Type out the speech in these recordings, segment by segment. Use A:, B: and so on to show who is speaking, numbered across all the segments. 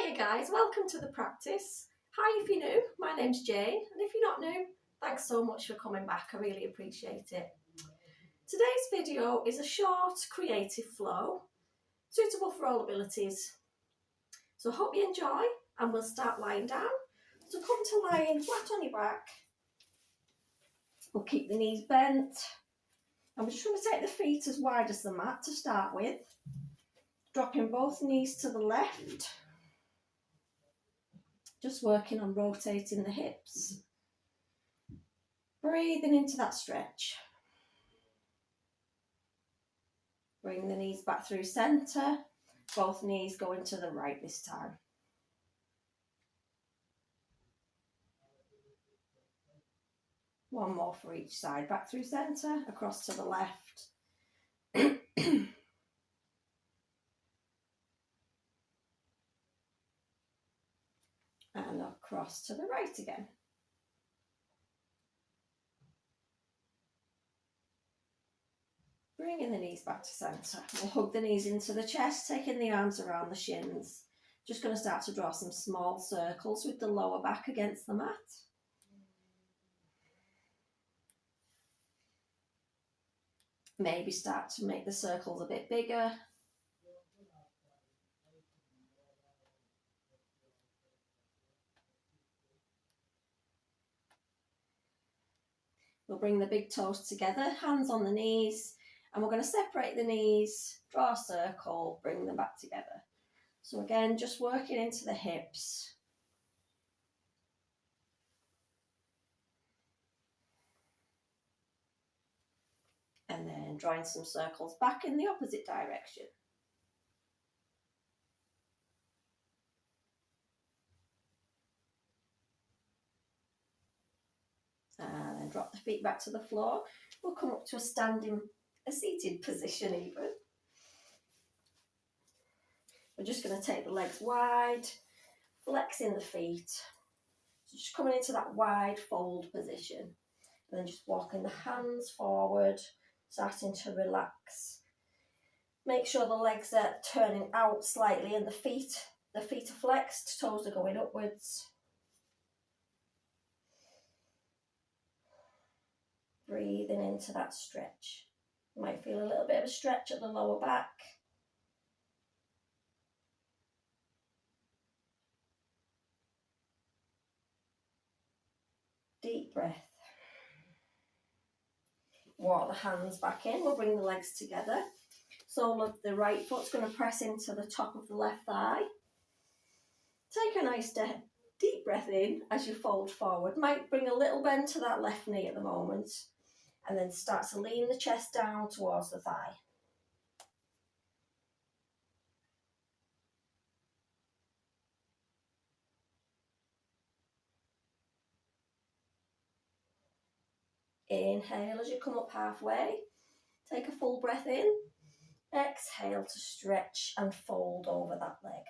A: Hiya guys, welcome to the practice. Hi if you're new, my name's Jane, and if you're not new, thanks so much for coming back, I really appreciate it. Today's video is a short creative flow, suitable for all abilities. So I hope you enjoy, and we'll start lying down. So come to lying flat on your back. We'll keep the knees bent. And we're just going to take the feet as wide as the mat to start with. Dropping both knees to the left. Just working on rotating the hips. Breathing into that stretch. Bring the knees back through centre. Both knees going to the right this time. One more for each side. Back through centre, across to the left. And across to the right again. Bringing the knees back to centre. We'll hug the knees into the chest, taking the arms around the shins. Just going to start to draw some small circles with the lower back against the mat. Maybe start to make the circles a bit bigger. We'll bring the big toes together, hands on the knees, and we're going to separate the knees, draw a circle, bring them back together. So again, just working into the hips. And then drawing some circles back in the opposite direction. And then drop the feet back to the floor. We'll come up to a seated position even. We're just going to take the legs wide, flexing the feet. So just coming into that wide fold position. And then just walking the hands forward, starting to relax. Make sure the legs are turning out slightly and the feet are flexed, toes are going upwards. Breathing into that stretch. You might feel a little bit of a stretch at the lower back. Deep breath. Walk the hands back in. We'll bring the legs together. Sole of the right foot's going to press into the top of the left thigh. Take a nice deep breath in as you fold forward. Might bring a little bend to that left knee at the moment. And then start to lean the chest down towards the thigh. Inhale as you come up halfway. Take a full breath in. Exhale to stretch and fold over that leg.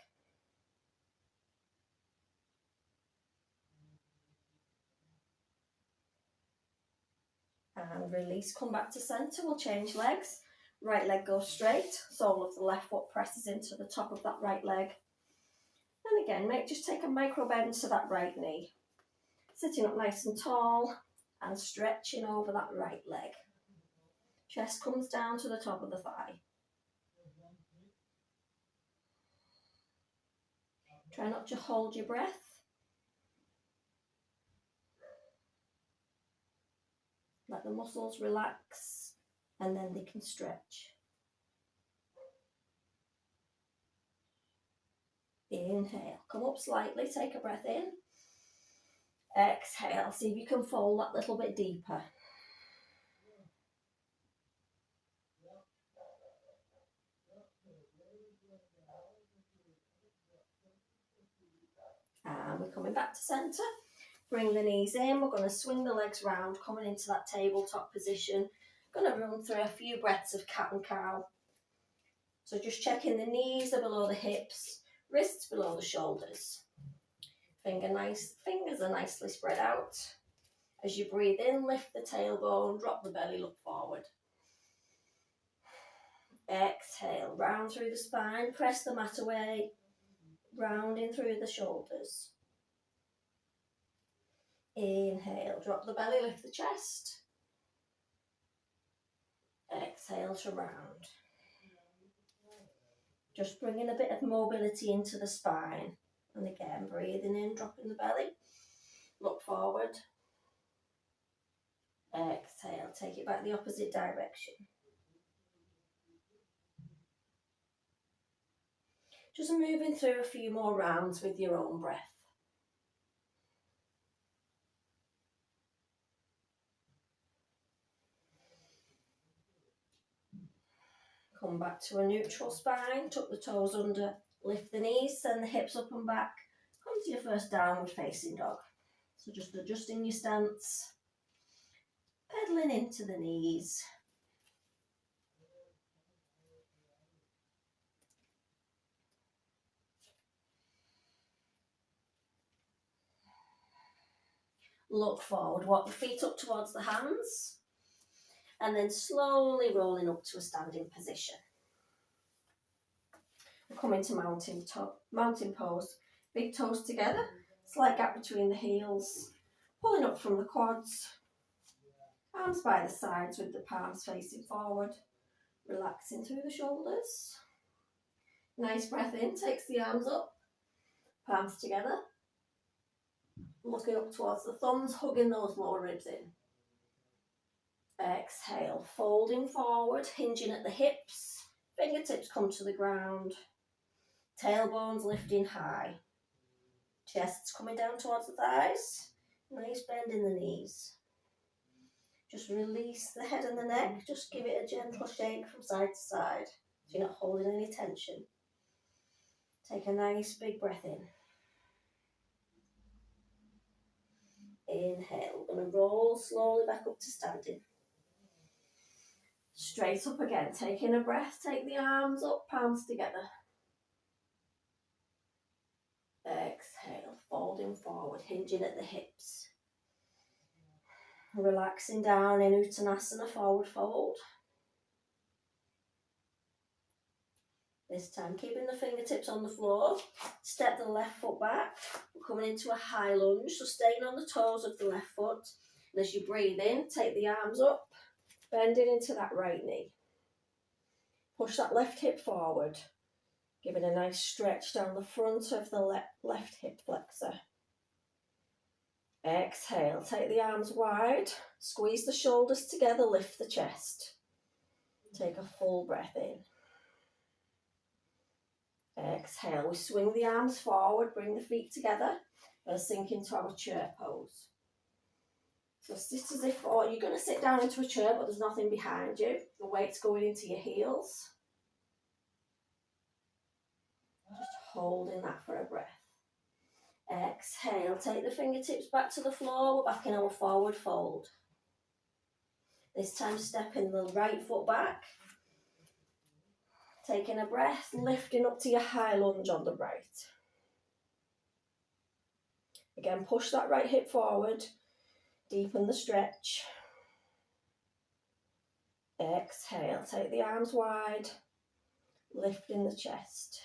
A: And release, come back to centre, we'll change legs. Right leg goes straight, sole of the left foot presses into the top of that right leg. And again, just take a micro bend to that right knee. Sitting up nice and tall and stretching over that right leg. Chest comes down to the top of the thigh. Try not to hold your breath. Let the muscles relax and then they can stretch. Inhale, come up slightly, take a breath in. Exhale, see if you can fold that little bit deeper. And we're coming back to centre. Bring the knees in, we're going to swing the legs round, coming into that tabletop position. Going to run through a few breaths of cat and cow. So just checking the knees are below the hips, wrists below the shoulders. Fingers are nicely spread out. As you breathe in, lift the tailbone, drop the belly, look forward. Exhale, round through the spine, press the mat away. rounding through the shoulders. Inhale, drop the belly, lift the chest. Exhale to round. Just bringing a bit of mobility into the spine. And again, breathing in, dropping the belly. Look forward. Exhale, take it back the opposite direction. Just moving through a few more rounds with your own breath. Come back to a neutral spine, tuck the toes under, lift the knees, send the hips up and back. Come to your first downward facing dog. So just adjusting your stance, pedaling into the knees. Look forward, walk the feet up towards the hands, and then slowly rolling up to a standing position. We'll come into mountain pose. Big toes together, slight gap between the heels, pulling up from the quads, arms by the sides with the palms facing forward, relaxing through the shoulders. Nice breath in, takes the arms up, palms together, looking up towards the thumbs, hugging those lower ribs in. Exhale, folding forward, hinging at the hips, fingertips come to the ground, tailbones lifting high, chest's coming down towards the thighs, nice bend in the knees. Just release the head and the neck, just give it a gentle shake from side to side, so you're not holding any tension. Take a nice big breath in. Inhale, we're going to roll slowly back up to standing. Straight up again, taking a breath, take the arms up, palms together. Exhale, folding forward, hinging at the hips. Relaxing down in Uttanasana, forward fold. This time, keeping the fingertips on the floor, step the left foot back. We're coming into a high lunge, so staying on the toes of the left foot. And as you breathe in, take the arms up, bending into that right knee. Push that left hip forward, giving a nice stretch down the front of the left hip flexor. Exhale, take the arms wide, squeeze the shoulders together, lift the chest. Take a full breath in. Exhale, we swing the arms forward, bring the feet together, and sink into our chair pose. So sit as if you're going to sit down into a chair, but there's nothing behind you. The weight's going into your heels. Just holding that for a breath. Exhale, take the fingertips back to the floor, we're back in our forward fold. This time stepping the right foot back. Taking a breath, lifting up to your high lunge on the right. Again, push that right hip forward, deepen the stretch. Exhale, take the arms wide, lifting the chest.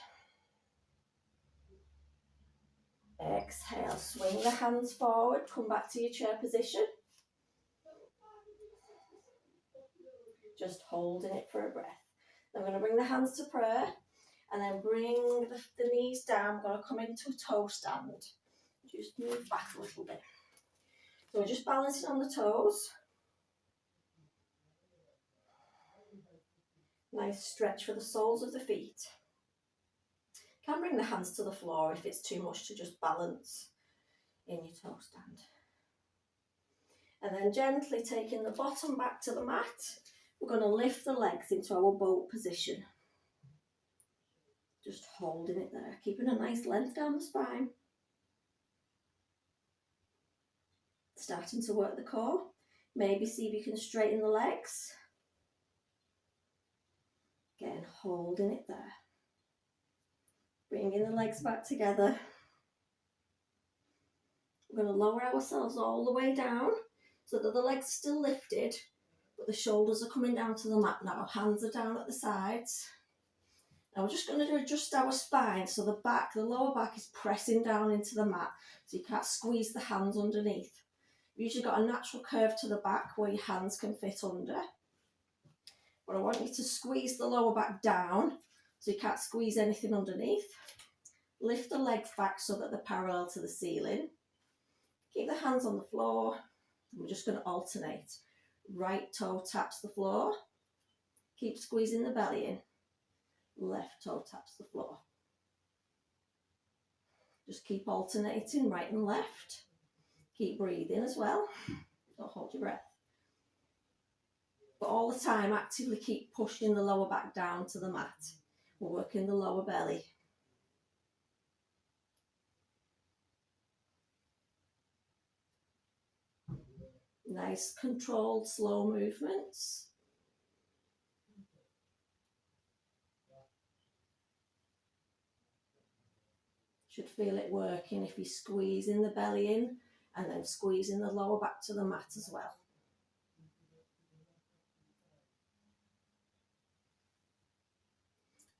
A: Exhale, swing the hands forward, come back to your chair position. Just holding it for a breath. Then we're going to bring the hands to prayer and then bring the knees down. We're going to come into a toe stand. Just move back a little bit. So we're just balancing on the toes. Nice stretch for the soles of the feet. You can bring the hands to the floor if it's too much to just balance in your toe stand. And then gently taking the bottom back to the mat, we're going to lift the legs into our boat position. Just holding it there, keeping a nice length down the spine. Starting to work the core. Maybe see if you can straighten the legs. Again, holding it there. Bringing the legs back together. We're going to lower ourselves all the way down so that the legs are still lifted, but the shoulders are coming down to the mat now. Hands are down at the sides. Now we're just going to adjust our spine so the lower back is pressing down into the mat, so you can't squeeze the hands underneath. You've usually got a natural curve to the back where your hands can fit under. But I want you to squeeze the lower back down so you can't squeeze anything underneath. Lift the legs back so that they're parallel to the ceiling. Keep the hands on the floor. And we're just going to alternate. Right toe taps the floor. Keep squeezing the belly in. Left toe taps the floor. Just keep alternating right and left. Keep breathing as well. Don't hold your breath. But all the time, actively keep pushing the lower back down to the mat. We're working the lower belly. Nice, controlled, slow movements. Should feel it working if you're squeezing the belly in and then squeezing the lower back to the mat as well.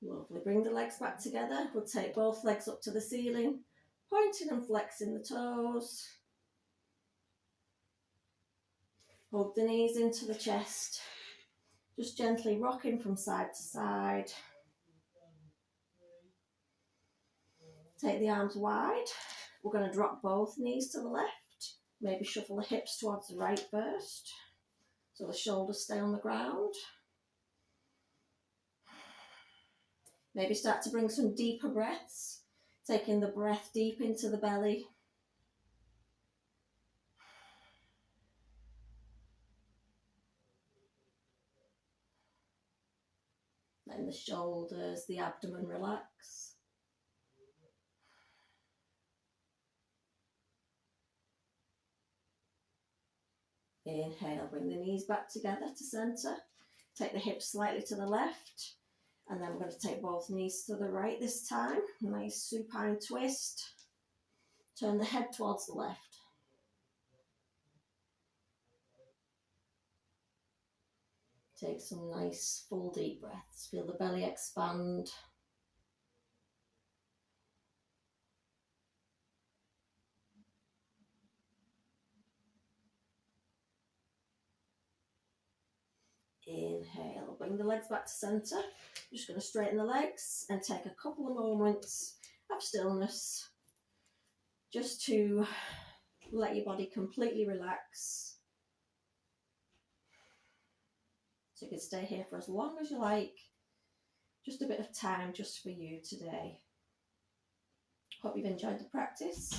A: Lovely. Bring the legs back together. We'll take both legs up to the ceiling, pointing and flexing the toes. Hug the knees into the chest. Just gently rocking from side to side. Take the arms wide. We're going to drop both knees to the left. Maybe shuffle the hips towards the right first, so the shoulders stay on the ground. Maybe start to bring some deeper breaths, taking the breath deep into the belly. Letting the shoulders, the abdomen relax. Inhale, bring the knees back together to centre. Take the hips slightly to the left. And then we're going to take both knees to the right this time. Nice supine twist. Turn the head towards the left. Take some nice full deep breaths. Feel the belly expand. Inhale, bring the legs back to centre. I'm just going to straighten the legs and take a couple of moments of stillness just to let your body completely relax. So you can stay here for as long as you like. Just a bit of time just for you today. Hope you've enjoyed the practice.